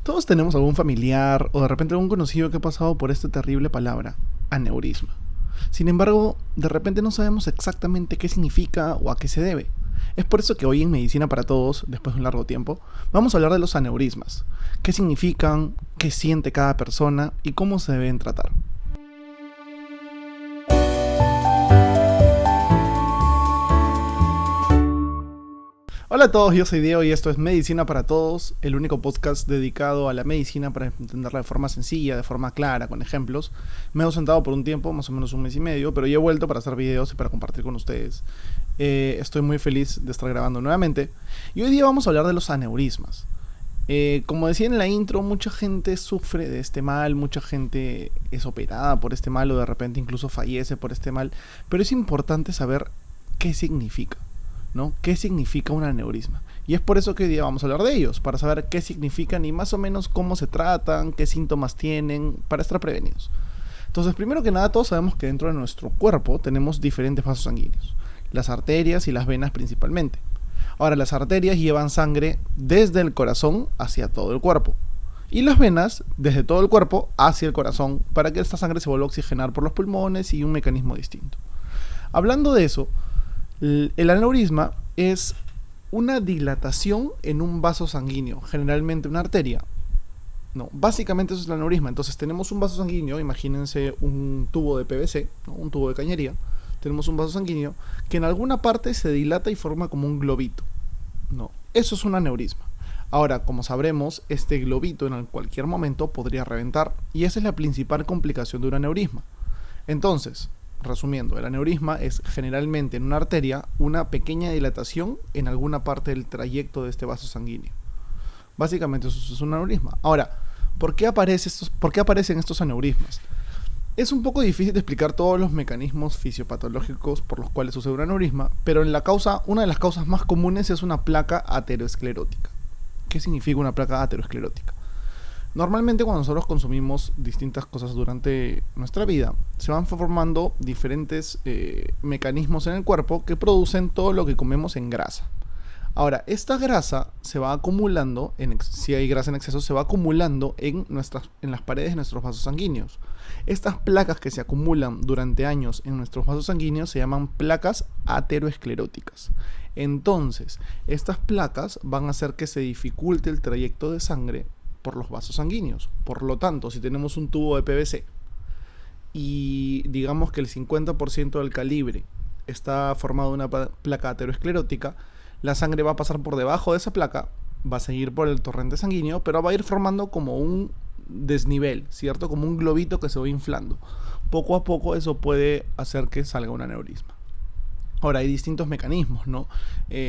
Todos tenemos algún familiar o de repente algún conocido que ha pasado por esta terrible palabra, aneurisma. Sin embargo, de repente no sabemos exactamente qué significa o a qué se debe. Es por eso que hoy en Medicina para Todos, después de un largo tiempo, vamos a hablar de los aneurismas. ¿Qué significan? ¿Qué siente cada persona? ¿Y cómo se deben tratar? Hola a todos, yo soy Diego y esto es Medicina para Todos, el único podcast dedicado a la medicina para entenderla de forma sencilla, de forma clara, con ejemplos. Me he ausentado por un tiempo, más o menos un mes y medio, pero ya he vuelto para hacer videos y para compartir con ustedes. Estoy muy feliz de estar grabando nuevamente. Y hoy día vamos a hablar de los aneurismas. Como decía en la intro, mucha gente sufre de este mal, mucha gente es operada por este mal o de repente incluso fallece por este mal, pero es importante saber qué significa, ¿no? ¿Qué significa un aneurisma? Y es por eso que hoy día vamos a hablar de ellos, para saber qué significan y más o menos cómo se tratan, qué síntomas tienen, para estar prevenidos. Entonces, primero que nada, todos sabemos que dentro de nuestro cuerpo tenemos diferentes vasos sanguíneos, las arterias y las venas principalmente. Ahora, las arterias llevan sangre desde el corazón hacia todo el cuerpo y las venas desde todo el cuerpo hacia el corazón para que esta sangre se vuelva a oxigenar por los pulmones y un mecanismo distinto. Hablando de eso, el aneurisma es una dilatación en un vaso sanguíneo, generalmente una arteria. No, básicamente eso es el aneurisma. Entonces tenemos un vaso sanguíneo, imagínense un tubo de PVC, ¿no? Un tubo de cañería. Tenemos un vaso sanguíneo que en alguna parte se dilata y forma como un globito, ¿no? Eso es un aneurisma. Ahora, como sabremos, este globito en cualquier momento podría reventar y esa es la principal complicación de un aneurisma. Entonces, resumiendo, el aneurisma es generalmente en una arteria una pequeña dilatación en alguna parte del trayecto de este vaso sanguíneo. Básicamente eso es un aneurisma. Ahora, ¿por qué aparecen estos aneurismas? Es un poco difícil de explicar todos los mecanismos fisiopatológicos por los cuales sucede un aneurisma, pero una de las causas más comunes es una placa aterosclerótica. ¿Qué significa una placa aterosclerótica? Normalmente cuando nosotros consumimos distintas cosas durante nuestra vida, se van formando diferentes mecanismos en el cuerpo que producen todo lo que comemos en grasa. Ahora, esta grasa se va acumulando, si hay grasa en exceso, se va acumulando en las paredes de nuestros vasos sanguíneos. Estas placas que se acumulan durante años en nuestros vasos sanguíneos se llaman placas ateroscleróticas. Entonces, estas placas van a hacer que se dificulte el trayecto de sangre por los vasos sanguíneos. Por lo tanto, si tenemos un tubo de PVC y digamos que el 50% del calibre está formado de una placa aterosclerótica, la sangre va a pasar por debajo de esa placa, va a seguir por el torrente sanguíneo, pero va a ir formando como un desnivel, ¿cierto? Como un globito que se va inflando. Poco a poco eso puede hacer que salga un aneurisma. Ahora, hay distintos mecanismos, ¿no?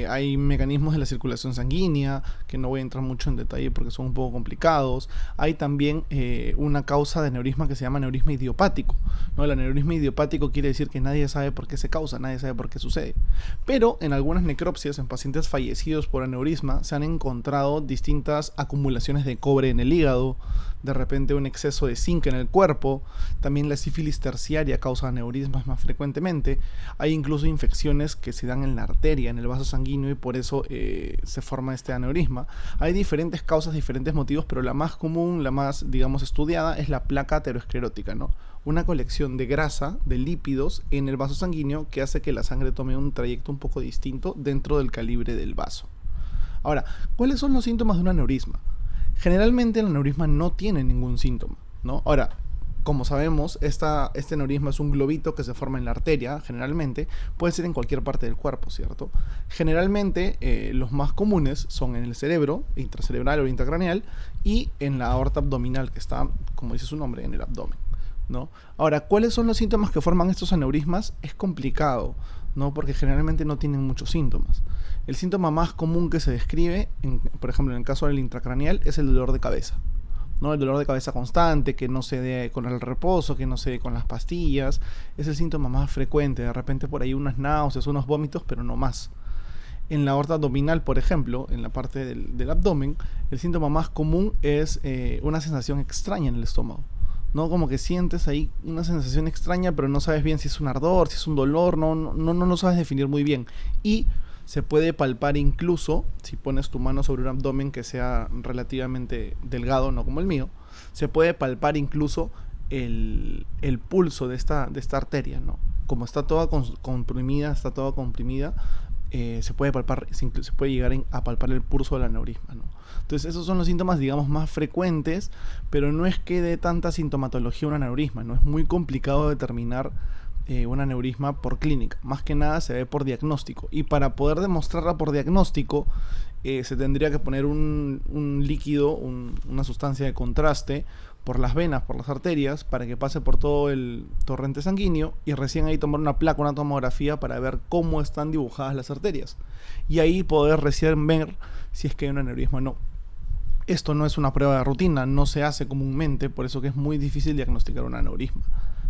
Hay mecanismos de la circulación sanguínea, que no voy a entrar mucho en detalle porque son un poco complicados. Hay también una causa de aneurisma que se llama aneurisma idiopático, ¿no? El aneurisma idiopático quiere decir que nadie sabe por qué se causa, nadie sabe por qué sucede. Pero en algunas necropsias, en pacientes fallecidos por aneurisma, se han encontrado distintas acumulaciones de cobre en el hígado, de repente un exceso de zinc en el cuerpo. También la sífilis terciaria causa aneurismas más frecuentemente. Hay incluso infecciones que se dan en la arteria, en el vaso sanguíneo, y por eso se forma este aneurisma. Hay diferentes causas, diferentes motivos, pero la más común, la más, digamos, estudiada es la placa aterosclerótica, ¿no? Una colección de grasa, de lípidos en el vaso sanguíneo que hace que la sangre tome un trayecto un poco distinto dentro del calibre del vaso. Ahora, ¿cuáles son los síntomas de un aneurisma? Generalmente el aneurisma no tiene ningún síntoma, ¿no? Ahora, como sabemos, este aneurisma es un globito que se forma en la arteria, generalmente, puede ser en cualquier parte del cuerpo, ¿cierto? Generalmente los más comunes son en el cerebro, intracerebral o intracraneal, y en la aorta abdominal, que está, como dice su nombre, en el abdomen, ¿no? Ahora, ¿cuáles son los síntomas que forman estos aneurismas? Es complicado, ¿no? Porque generalmente no tienen muchos síntomas. El síntoma más común que se describe, por ejemplo, en el caso del intracraneal, es el dolor de cabeza, ¿no? El dolor de cabeza constante, que no se dé con el reposo, que no se dé con las pastillas, es el síntoma más frecuente. De repente por ahí unas náuseas, unos vómitos, pero no más. En la aorta abdominal, por ejemplo, en la parte del abdomen, el síntoma más común es una sensación extraña en el estómago, ¿no? Como que sientes ahí una sensación extraña, pero no sabes bien si es un ardor, si es un dolor, no sabes definir muy bien. Y se puede palpar incluso, si pones tu mano sobre un abdomen que sea relativamente delgado, no como el mío, se puede palpar incluso el pulso de esta arteria, ¿no? Como está toda comprimida, se puede palpar, se puede llegar a palpar el pulso del aneurisma, ¿no? Entonces esos son los síntomas, digamos, más frecuentes, pero no es que dé tanta sintomatología un aneurisma, ¿no? Es muy complicado determinar un aneurisma por clínica. Más que nada se ve por diagnóstico. Y para poder demostrarla por diagnóstico, se tendría que poner un líquido, una sustancia de contraste por las venas, por las arterias, para que pase por todo el torrente sanguíneo y recién ahí tomar una placa, una tomografía para ver cómo están dibujadas las arterias. Y ahí poder recién ver si es que hay un aneurisma o no. Esto no es una prueba de rutina, no se hace comúnmente, por eso que es muy difícil diagnosticar un aneurisma,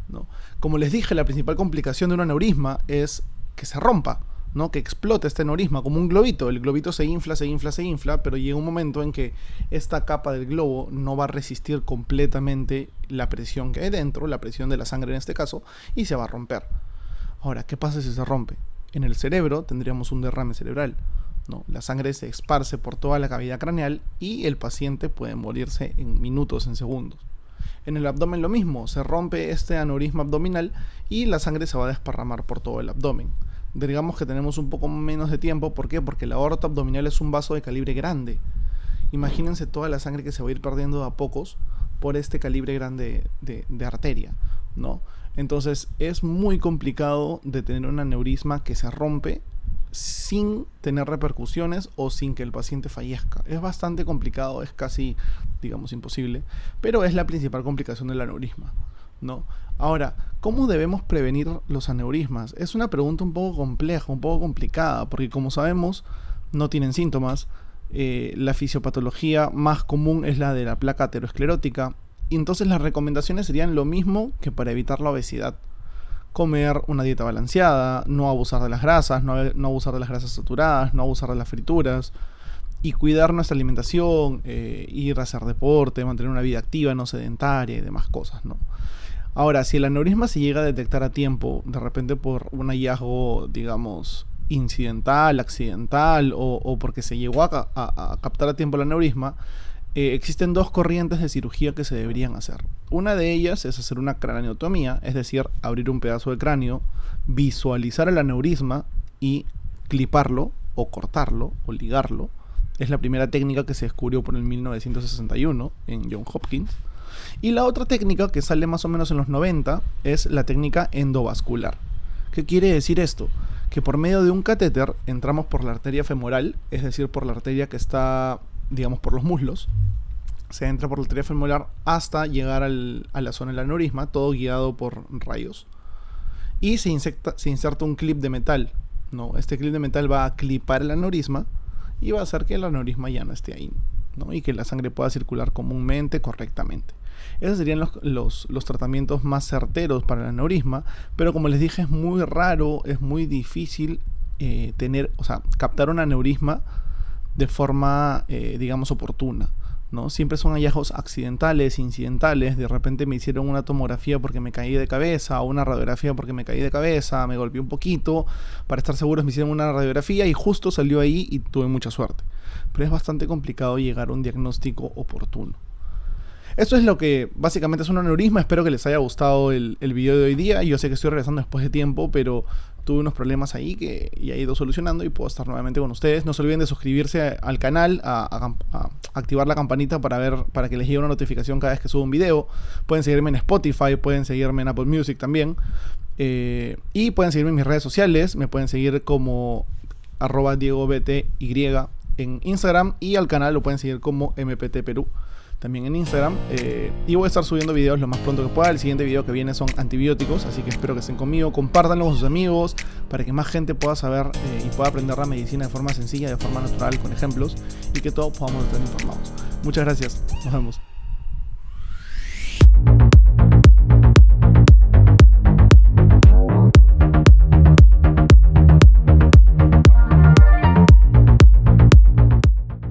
¿no? Como les dije, la principal complicación de un aneurisma es que se rompa, ¿no? Que explote este aneurisma como un globito. El globito se infla, pero llega un momento en que esta capa del globo no va a resistir completamente la presión que hay dentro, la presión de la sangre en este caso, y se va a romper. Ahora, ¿qué pasa si se rompe? En el cerebro tendríamos un derrame cerebral, ¿no? La sangre se esparce por toda la cavidad craneal y el paciente puede morirse en minutos, en segundos. En el abdomen lo mismo, se rompe este aneurisma abdominal y la sangre se va a desparramar por todo el abdomen. Digamos que tenemos un poco menos de tiempo. ¿Por qué? Porque la aorta abdominal es un vaso de calibre grande. Imagínense toda la sangre que se va a ir perdiendo de a pocos por este calibre grande de arteria, ¿no? Entonces es muy complicado de tener un aneurisma que se rompe sin tener repercusiones o sin que el paciente fallezca. Es bastante complicado, es casi, digamos, imposible, pero es la principal complicación del aneurisma, ¿no? Ahora, ¿cómo debemos prevenir los aneurismas? Es una pregunta un poco compleja, un poco complicada, porque como sabemos, no tienen síntomas. La fisiopatología más común es la de la placa aterosclerótica, y entonces las recomendaciones serían lo mismo que para evitar la obesidad. Comer una dieta balanceada, no abusar de las grasas, no abusar de las grasas saturadas, no abusar de las frituras, y cuidar nuestra alimentación, ir a hacer deporte, mantener una vida activa, no sedentaria y demás cosas, ¿no? Ahora, si el aneurisma se llega a detectar a tiempo, de repente por un hallazgo, digamos, incidental, accidental, o porque se llegó a captar a tiempo el aneurisma, existen dos corrientes de cirugía que se deberían hacer. Una de ellas es hacer una craneotomía, es decir, abrir un pedazo del cráneo, visualizar el aneurisma y cliparlo, o cortarlo, o ligarlo. Es la primera técnica que se descubrió por el 1961 en Johns Hopkins. Y la otra técnica, que sale más o menos en los 90, es la técnica endovascular. ¿Qué quiere decir esto? Que por medio de un catéter entramos por la arteria femoral, es decir, por la arteria que está, digamos, por los muslos. Se entra por la arteria femoral hasta llegar a la zona del aneurisma, todo guiado por rayos. Y se inserta un clip de metal, ¿no? Este clip de metal va a clipar el aneurisma y va a hacer que el aneurisma ya no esté ahí, ¿no? Y que la sangre pueda circular comúnmente, correctamente. Esos serían los tratamientos más certeros para el aneurisma, pero como les dije, es muy raro, es muy difícil captar un aneurisma de forma, digamos, oportuna, ¿no? Siempre son hallazgos accidentales, incidentales. De repente me hicieron una tomografía porque me caí de cabeza, o una radiografía porque me caí de cabeza, me golpeé un poquito, para estar seguros me hicieron una radiografía y justo salió ahí y tuve mucha suerte. Pero es bastante complicado llegar a un diagnóstico oportuno. Esto es lo que básicamente es un aneurisma. Espero que les haya gustado el video de hoy día. Yo sé que estoy regresando después de tiempo, pero tuve unos problemas ahí que ya he ido solucionando y puedo estar nuevamente con ustedes. No se olviden de suscribirse al canal, a activar la campanita para que les llegue una notificación cada vez que subo un video. Pueden seguirme en Spotify, pueden seguirme en Apple Music también. Y pueden seguirme en mis redes sociales. Me pueden seguir como @DiegoBTY en Instagram, y al canal lo pueden seguir como MPT Perú también en Instagram, y voy a estar subiendo videos lo más pronto que pueda. El siguiente video que viene son antibióticos, así que espero que estén conmigo, compártanlo con sus amigos para que más gente pueda saber y pueda aprender la medicina de forma sencilla, de forma natural, con ejemplos, y que todos podamos estar informados. Muchas gracias, nos vemos.